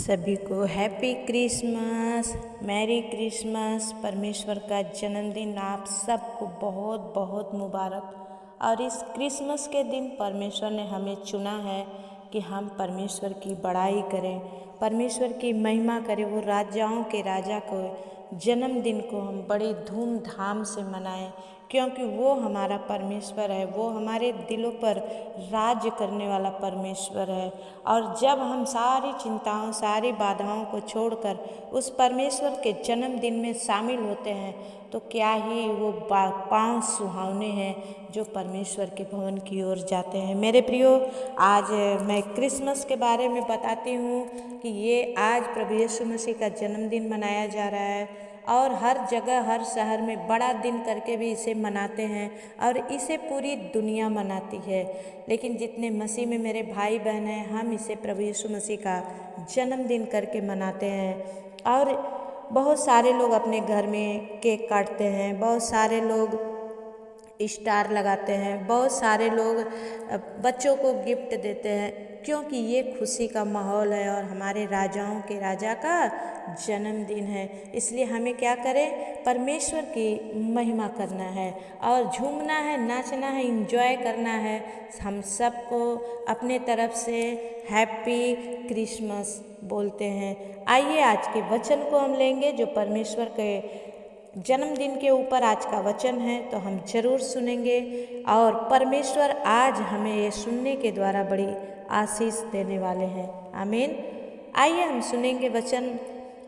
सभी को happy Christmas, merry Christmas. परमेश्वर का जन्मदिन आप सबको बहुत बहुत मुबारक। और इस क्रिसमस के दिन परमेश्वर ने हमें चुना है कि हम परमेश्वर की बड़ाई करें, परमेश्वर की महिमा करें। वो राजाओं के राजा को जन्मदिन को हम बड़ी धूमधाम से मनाएं, क्योंकि वो हमारा परमेश्वर है, वो हमारे दिलों पर राज करने वाला परमेश्वर है। और जब हम सारी चिंताओं, सारी बाधाओं को छोड़कर उस परमेश्वर के जन्मदिन में शामिल होते हैं, तो क्या ही वो पाँव सुहावने हैं जो परमेश्वर के भवन की ओर जाते हैं। मेरे प्रियो, आज मैं क्रिसमस के बारे में बताती हूँ कि ये आज प्रभु यीशु मसीह का जन्मदिन मनाया जा रहा है और हर जगह, हर शहर में बड़ा दिन करके भी इसे मनाते हैं और इसे पूरी दुनिया मनाती है। लेकिन जितने मसीह में मेरे भाई बहन हैं, हम इसे प्रभु यीशु मसीह का जन्मदिन करके मनाते हैं। और बहुत सारे लोग अपने घर में केक काटते हैं, बहुत सारे लोग स्टार लगाते हैं, बहुत सारे लोग बच्चों को गिफ्ट देते हैं, क्योंकि ये खुशी का माहौल है और हमारे राजाओं के राजा का जन्मदिन है। इसलिए हमें क्या करें? परमेश्वर की महिमा करना है और झूमना है, नाचना है, एंजॉय करना है। हम सबको अपने तरफ से हैप्पी क्रिसमस बोलते हैं। आइए आज के वचन को हम लेंगे, जो परमेश्वर के जन्मदिन के ऊपर आज का वचन है, तो हम जरूर सुनेंगे और परमेश्वर आज हमें ये सुनने के द्वारा बड़ी आशीष देने वाले हैं। आमीन। आइए हम सुनेंगे वचन,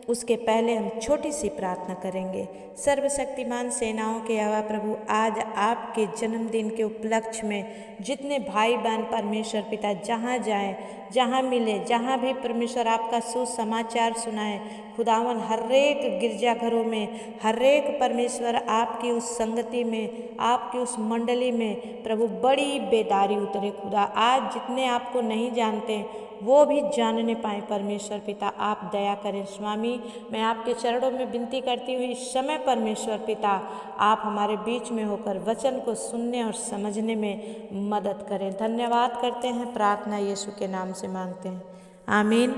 उसके पहले हम छोटी सी प्रार्थना करेंगे। सर्वशक्तिमान सेनाओं के यहोवा प्रभु, आज आपके जन्मदिन के उपलक्ष्य में जितने भाई बहन परमेश्वर पिता जहाँ जाएं, जहाँ मिले, जहाँ भी परमेश्वर आपका सुसमाचार सुनाए, खुदावन हरेक गिरजाघरों में, हरेक परमेश्वर आपकी उस संगति में, आपकी उस मंडली में प्रभु बड़ी बेदारी उतरे। खुदा आज जितने आपको नहीं जानते वो भी जानने पाए। परमेश्वर पिता आप दया करें। स्वामी, मैं आपके चरणों में विनती करती हुई इस समय परमेश्वर पिता आप हमारे बीच में होकर वचन को सुनने और समझने में मदद करें। धन्यवाद करते हैं, प्रार्थना यीशु के नाम से मांगते हैं, आमीन।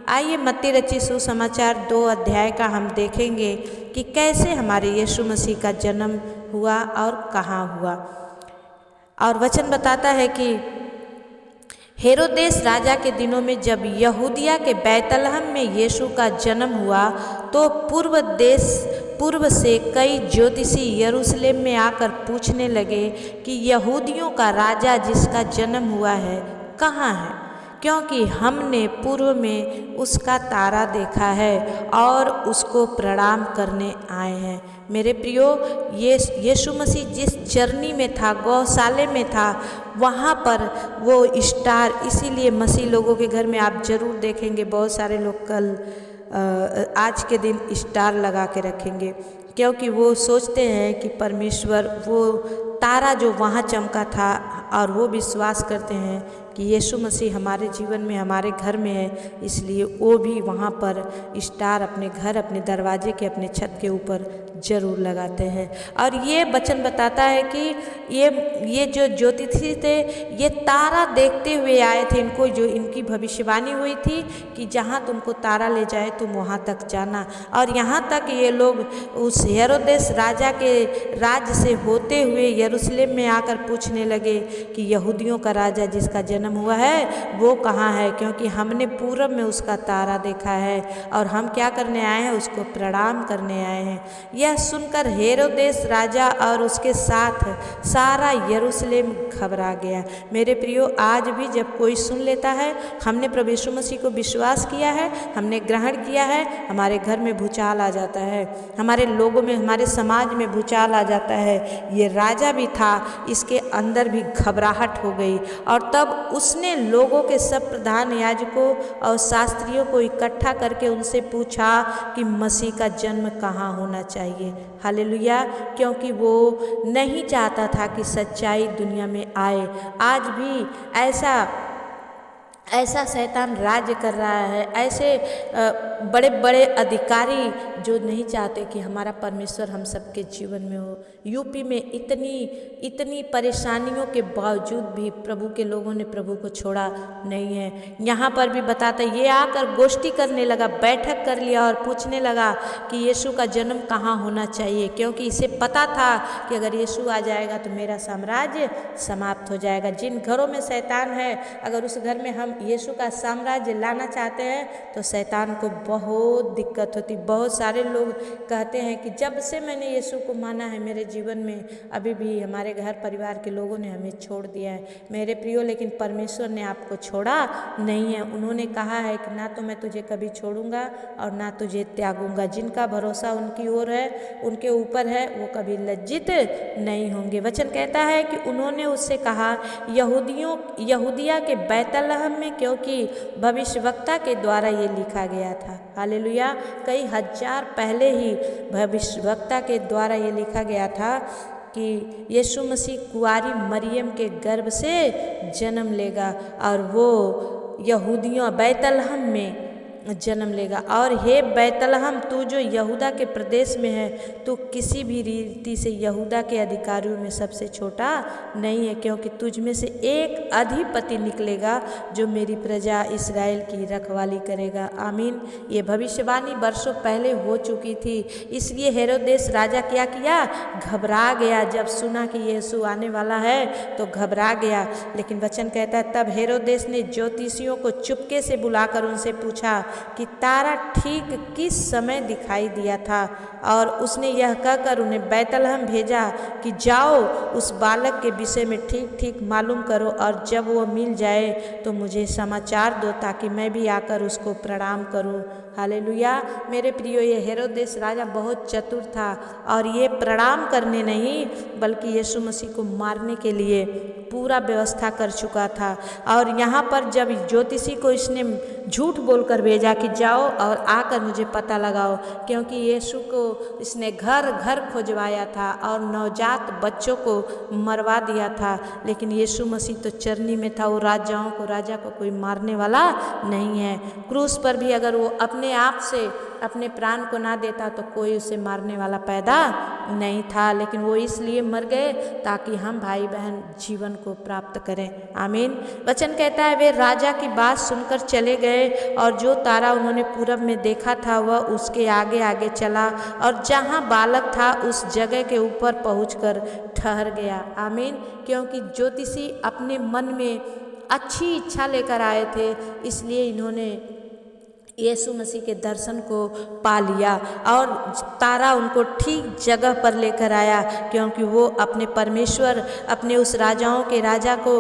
आइए मत्ती रचित सुसमाचार 2 अध्याय का हम देखेंगे कि कैसे हमारे यीशु मसीह का जन्म हुआ और कहाँ हुआ। और वचन बताता है कि हेरोदेस राजा के दिनों में जब यहूदिया के बैतलहम में यीशु का जन्म हुआ, तो पूर्व से कई ज्योतिषी यरूशलेम में आकर पूछने लगे कि यहूदियों का राजा जिसका जन्म हुआ है कहाँ है, क्योंकि हमने पूर्व में उसका तारा देखा है और उसको प्रणाम करने आए हैं। मेरे प्रियो, यीशु मसीह जिस जर्नी में था, गौशाले में था, वहाँ पर वो स्टार, इसीलिए मसीह लोगों के घर में आप जरूर देखेंगे बहुत सारे लोग कल आज के दिन स्टार लगा के रखेंगे, क्योंकि वो सोचते हैं कि परमेश्वर, वो तारा जो वहाँ चमका था, और वो विश्वास करते हैं कि यीशु मसीह हमारे जीवन में, हमारे घर में है, इसलिए वो भी वहाँ पर स्टार अपने घर, अपने दरवाजे के, अपने छत के ऊपर जरूर लगाते हैं। और ये वचन बताता है कि ये जो ज्योतिषी थे, ये तारा देखते हुए आए थे। इनको जो इनकी भविष्यवाणी हुई थी कि जहाँ तुमको तारा ले जाए तुम वहाँ तक जाना। और यहाँ तक ये लोग उस हेरोदेस राजा के राज्य से होते हुए यरूशलेम में आकर पूछने लगे कि यहूदियों का राजा जिसका जन्म हुआ है वो कहाँ है, क्योंकि हमने पूरब में उसका तारा देखा है और हम क्या करने आए हैं? उसको प्रणाम करने आए हैं। यह सुनकर हेरोदेस राजा और उसके साथ सारा यरूशलेम घबरा गया। मेरे प्रियो, आज भी जब कोई सुन लेता है हमने प्रभु यीशु मसीह को विश्वास किया है, हमने ग्रहण किया है, हमारे घर में भूचाल आ जाता है, हमारे लोगों में, हमारे समाज में भूचाल आ जाता है। ये राजा भी था, इसके अंदर भी घबराहट हो गई और तब उसने लोगों के सब प्रधान याजकों और शास्त्रियों को इकट्ठा करके उनसे पूछा कि मसीह का जन्म कहाँ होना चाहिए। हालेलुया। क्योंकि वो नहीं चाहता था कि सच्चाई दुनिया में आए। आज भी ऐसा शैतान राज्य कर रहा है, ऐसे बड़े बड़े अधिकारी जो नहीं चाहते कि हमारा परमेश्वर हम सबके जीवन में हो। यूपी में इतनी परेशानियों के बावजूद भी प्रभु के लोगों ने प्रभु को छोड़ा नहीं है। यहाँ पर भी बताता ये आकर गोष्ठी करने लगा, बैठक कर लिया और पूछने लगा कि यीशु का जन्म कहाँ होना चाहिए, क्योंकि इसे पता था कि अगर यीशु आ जाएगा तो मेरा साम्राज्य समाप्त हो जाएगा। जिन घरों में शैतान है, अगर उस घर में हम यीशु का साम्राज्य लाना चाहते हैं तो शैतान को बहुत दिक्कत होती। बहुत सारे लोग कहते हैं कि जब से मैंने यीशु को माना है मेरे जीवन में अभी भी हमारे घर परिवार के लोगों ने हमें छोड़ दिया है। मेरे प्रियो, लेकिन परमेश्वर ने आपको छोड़ा नहीं है। उन्होंने कहा है कि ना तो मैं तुझे कभी छोड़ूंगा और ना तुझे त्यागूंगा। जिनका भरोसा उनकी ओर है, उनके ऊपर है, वो कभी लज्जित नहीं होंगे। वचन कहता है कि उन्होंने उससे कहा यहूदिया के बैतलहम में, क्योंकि भविष्यवक्ता के द्वारा ये लिखा गया था। हालेलुया। कई हजार पहले ही भविष्यवक्ता के द्वारा ये लिखा गया था कि यीशु मसीह कुंवारी मरियम के गर्भ से जन्म लेगा और वो यहूदियों बैतलहम में जन्म लेगा। और हे बैतलहम, तू जो यहूदा के प्रदेश में है, तू किसी भी रीति से यहूदा के अधिकारियों में सबसे छोटा नहीं है, क्योंकि तुझ में से एक अधिपति निकलेगा जो मेरी प्रजा इस्राएल की रखवाली करेगा। आमीन। ये भविष्यवाणी वर्षों पहले हो चुकी थी, इसलिए हेरोदेस राजा क्या किया, घबरा गया। जब सुना कि यीशु आने वाला है तो घबरा गया। लेकिन वचन कहता है तब हेरोदेस ने ज्योतिषियों को चुपके से बुलाकर उनसे पूछा कि तारा ठीक किस समय दिखाई दिया था, और उसने यह कहकर उन्हें बैतलहम भेजा कि जाओ उस बालक के विषय में ठीक ठीक मालूम करो, और जब वो मिल जाए तो मुझे समाचार दो ताकि मैं भी आकर उसको प्रणाम करूं। हालेलुया। मेरे प्रियो, ये हेरोदेस राजा बहुत चतुर था और ये प्रणाम करने नहीं बल्कि यीशु मसीह को मारने के लिए पूरा व्यवस्था कर चुका था। और यहाँ पर जब ज्योतिषी को इसने झूठ बोलकर भेजा कि जाओ और आकर मुझे पता लगाओ, क्योंकि यीशु को इसने घर घर खोजवाया था और नवजात बच्चों को मरवा दिया था, लेकिन यीशु मसीह तो चरनी में था। वो राजा को कोई मारने वाला नहीं है। क्रूस पर भी अगर वो अपने आप से अपने प्राण को ना देता तो कोई उसे मारने वाला पैदा नहीं था, लेकिन वो इसलिए मर गए ताकि हम भाई बहन जीवन को प्राप्त करें। आमीन। वचन कहता है वे राजा की बात सुनकर चले गए, और जो तारा उन्होंने पूरब में देखा था वह उसके आगे आगे चला, और जहाँ बालक था उस जगह के ऊपर पहुंचकर ठहर गया। आमीन। क्योंकि ज्योतिषी अपने मन में अच्छी इच्छा लेकर आए थे, इसलिए इन्होंने यीशु मसीह के दर्शन को पा लिया, और तारा उनको ठीक जगह पर लेकर आया, क्योंकि वो अपने परमेश्वर, अपने उस राजाओं के राजा को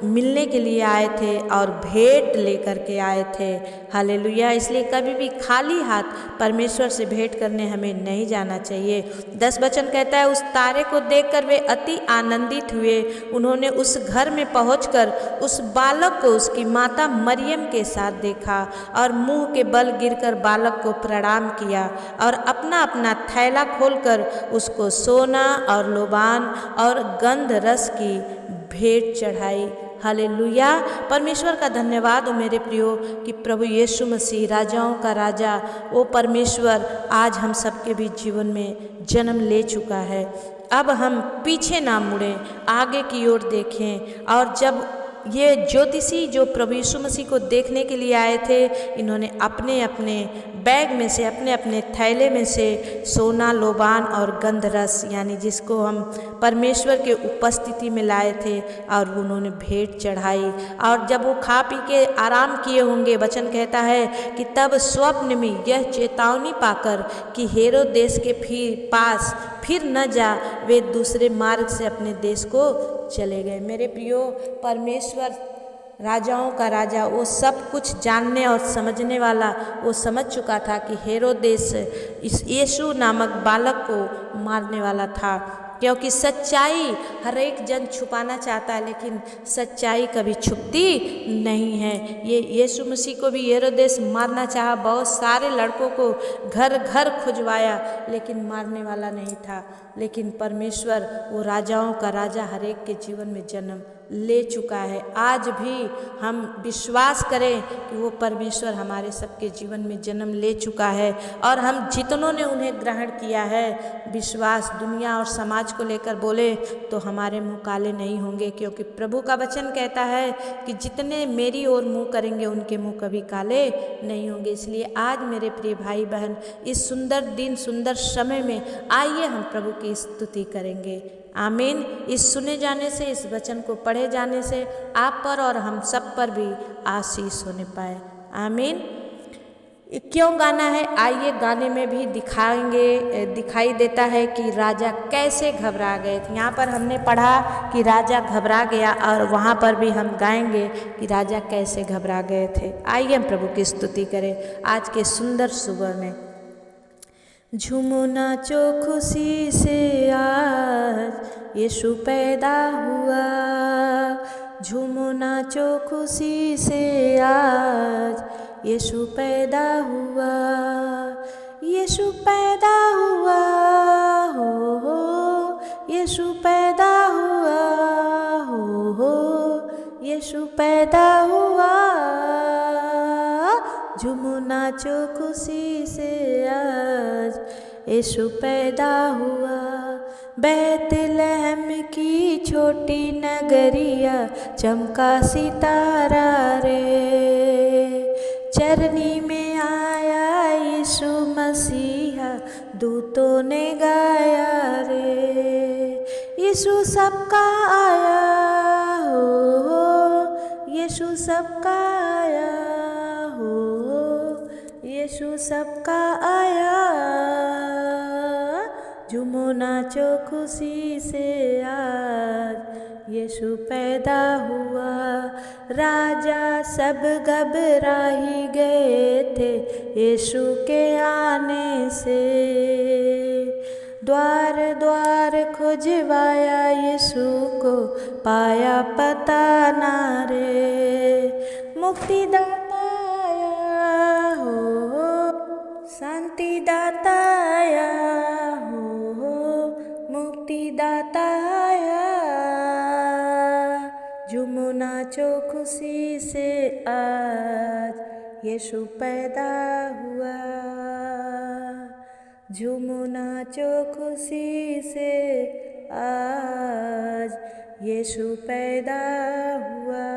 मिलने के लिए आए थे और भेंट लेकर के आए थे। हालेलुया। इसलिए कभी भी खाली हाथ परमेश्वर से भेंट करने हमें नहीं जाना चाहिए। 10 वचन कहता है उस तारे को देखकर वे अति आनंदित हुए। उन्होंने उस घर में पहुंचकर उस बालक को उसकी माता मरियम के साथ देखा और मुंह के बल गिरकर बालक को प्रणाम किया, और अपना अपना थैला खोलकर उसको सोना और लोबान और गंध रस की भेंट चढ़ाई। हालेलुया। परमेश्वर का धन्यवाद हो मेरे प्रियो कि प्रभु यीशु मसीह राजाओं का राजा, वो परमेश्वर आज हम सबके भी जीवन में जन्म ले चुका है। अब हम पीछे ना मुड़ें, आगे की ओर देखें। और जब ये ज्योतिषी जो प्रभु यीशु मसीह को देखने के लिए आए थे, इन्होंने अपने अपने बैग में से, अपने अपने थैले में से सोना, लोबान और गंधरस, यानी जिसको हम परमेश्वर के उपस्थिति में लाए थे, और उन्होंने भेंट चढ़ाई। और जब वो खा पी के आराम किए होंगे, वचन कहता है कि तब स्वप्न में यह चेतावनी पाकर कि हेरोदेस के पास फिर न जा, वे दूसरे मार्ग से अपने देश को चले गए। मेरे प्रियो, परमेश्वर राजाओं का राजा, वो सब कुछ जानने और समझने वाला, वो समझ चुका था कि हेरोदेस इस यीशु नामक बालक को मारने वाला था, क्योंकि सच्चाई हर एक जन छुपाना चाहता है, लेकिन सच्चाई कभी छुपती नहीं है। ये यीशु मसीह को भी हेरोदेस मारना चाहा, बहुत सारे लड़कों को घर घर खुजवाया, लेकिन मारने वाला नहीं था। लेकिन परमेश्वर, वो राजाओं का राजा, हर एक के जीवन में जन्म ले चुका है। आज भी हम विश्वास करें कि वो परमेश्वर हमारे सबके जीवन में जन्म ले चुका है और हम जितनों ने उन्हें ग्रहण किया है, विश्वास दुनिया और समाज को लेकर बोले तो हमारे मुँह काले नहीं होंगे, क्योंकि प्रभु का वचन कहता है कि जितने मेरी ओर मुँह करेंगे उनके मुँह कभी काले नहीं होंगे। इसलिए आज मेरे प्रिय भाई बहन, इस सुंदर दिन सुंदर समय में आइए हम प्रभु की स्तुति करेंगे। आमीन। इस सुने जाने से, इस वचन को पढ़े जाने से आप पर और हम सब पर भी आशीष होने पाए। आमीन। क्यों गाना है, आइए गाने में भी दिखाई देता है कि राजा कैसे घबरा गए थे। यहाँ पर हमने पढ़ा कि राजा घबरा गया और वहाँ पर भी हम गाएंगे कि राजा कैसे घबरा गए थे। आइए हम प्रभु की स्तुति करें आज के सुंदर सुबह में। झूमो नाचो खुशी से आज यीशु पैदा हुआ, झूमो नाचो खुशी से आज यीशु पैदा हुआ, यीशु पैदा हुआ, हो यीशु पैदा हुआ, हो यीशु पैदा हुआ। झूमो नाचो खुशी से आज यीशु पैदा हुआ। बैतलहम की छोटी नगरिया चमका सितारा रे, चरनी में आया यीशु मसीहा दूतों ने गाया रे। यीशु सबका आया, हो यीशु सबका आया, हो यीशु सबका आया। झूमो नाचो खुशी से आज यीशु पैदा हुआ। राजा सब घबरा ही गए थे यीशु के आने से, द्वार द्वार खोजवाया यीशु को पाया पता ना रे। मुक्तिदाता आया, हो शांति दाता आया, हो मुक्तिदाता आया। झूमो नाचो खुशी से आज यीशु पैदा हुआ, झूमो नाचो खुशी से आज यीशु पैदा हुआ।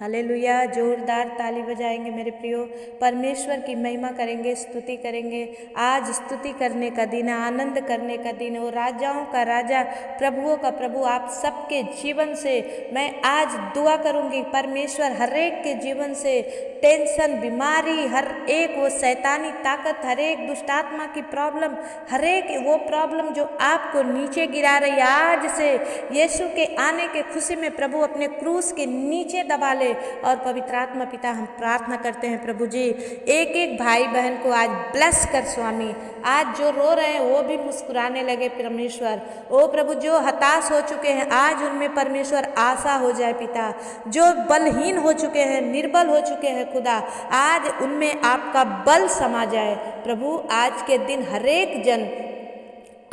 हालेलुया। जोरदार ताली बजाएंगे मेरे प्रियो, परमेश्वर की महिमा करेंगे, स्तुति करेंगे। आज स्तुति करने का दिन है, आनंद करने का दिन है। वो राजाओं का राजा, प्रभुओं का प्रभु आप सबके जीवन से मैं आज दुआ करूंगी, परमेश्वर हर एक के जीवन से टेंशन, बीमारी, हर एक वो शैतानी ताकत, हर एक दुष्टात्मा की प्रॉब्लम, हर एक वो प्रॉब्लम जो आपको नीचे गिरा रही है, आज से यीशु के आने के खुशी में प्रभु अपने क्रूस के नीचे दबा ले। और पवित्र आत्मा पिता हम प्रार्थना करते हैं प्रभु जी, एक एक भाई बहन को आज ब्लेस कर स्वामी। आज जो रो रहे हैं वो भी मुस्कुराने लगे परमेश्वर। ओ प्रभु, जो हताश हो चुके हैं आज उनमें परमेश्वर आशा हो जाए पिता। जो बलहीन हो चुके हैं, निर्बल हो चुके हैं खुदा, आज उनमें आपका बल समा जाए प्रभु। आज के दिन हर एक जन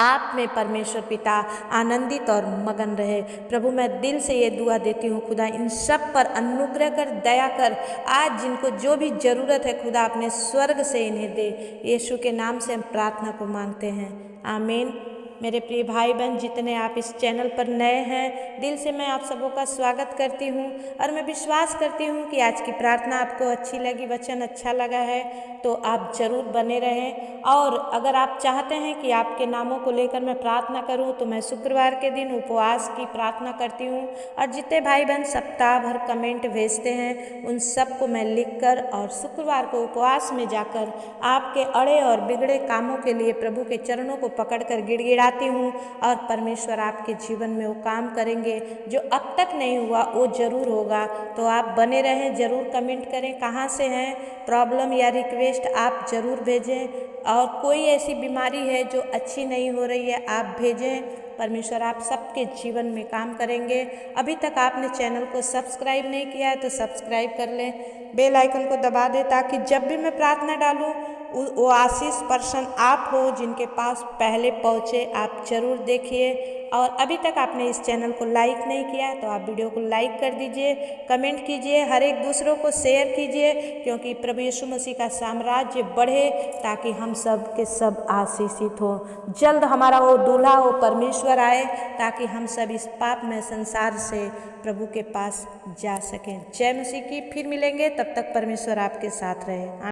आप में परमेश्वर पिता आनंदित और मगन रहे प्रभु। मैं दिल से ये दुआ देती हूँ खुदा, इन सब पर अनुग्रह कर, दया कर। आज जिनको जो भी ज़रूरत है खुदा अपने स्वर्ग से इन्हें दे। यीशु के नाम से हम प्रार्थना को मांगते हैं, आमीन। मेरे प्रिय भाई बहन, जितने आप इस चैनल पर नए हैं, दिल से मैं आप सबों का स्वागत करती हूँ और मैं विश्वास करती हूँ कि आज की प्रार्थना आपको अच्छी लगी, वचन अच्छा लगा है तो आप ज़रूर बने रहें। और अगर आप चाहते हैं कि आपके नामों को लेकर मैं प्रार्थना करूँ तो मैं शुक्रवार के दिन उपवास की प्रार्थना करती हूँ। और जितने भाई बहन सप्ताह भर कमेंट भेजते हैं उन सब को मैं लिखकर और शुक्रवार को उपवास में जाकर आपके अड़े और बिगड़े कामों के लिए प्रभु के चरणों को पकड़कर गिड़गिड़ाती हूँ। और परमेश्वर आपके जीवन में वो काम करेंगे जो अब तक नहीं हुआ वो ज़रूर होगा। तो आप बने रहें, ज़रूर कमेंट करें कहाँ से हैं, प्रॉब्लम या रिक्वेस्ट आप ज़रूर भेजें। और कोई ऐसी बीमारी है जो अच्छी नहीं हो रही है आप भेजें, परमेश्वर आप सबके जीवन में काम करेंगे। अभी तक आपने चैनल को सब्सक्राइब नहीं किया है तो सब्सक्राइब कर लें, बेल आइकन को दबा दें ताकि जब भी मैं प्रार्थना डालूं वो आशीष पर्सन आप हो जिनके पास पहले पहुँचे, आप ज़रूर देखिए। और अभी तक आपने इस चैनल को लाइक नहीं किया है तो आप वीडियो को लाइक कर दीजिए, कमेंट कीजिए, हर एक दूसरों को शेयर कीजिए, क्योंकि प्रभु यीशु मसीह का साम्राज्य बढ़े ताकि हम सब के सब आशीषित हो। जल्द हमारा वो दूल्हा वो परमेश्वर आए ताकि हम सब इस पाप में संसार से प्रभु के पास जा सकें। जय मसीह की। फिर मिलेंगे, तब तक परमेश्वर आपके साथ रहे।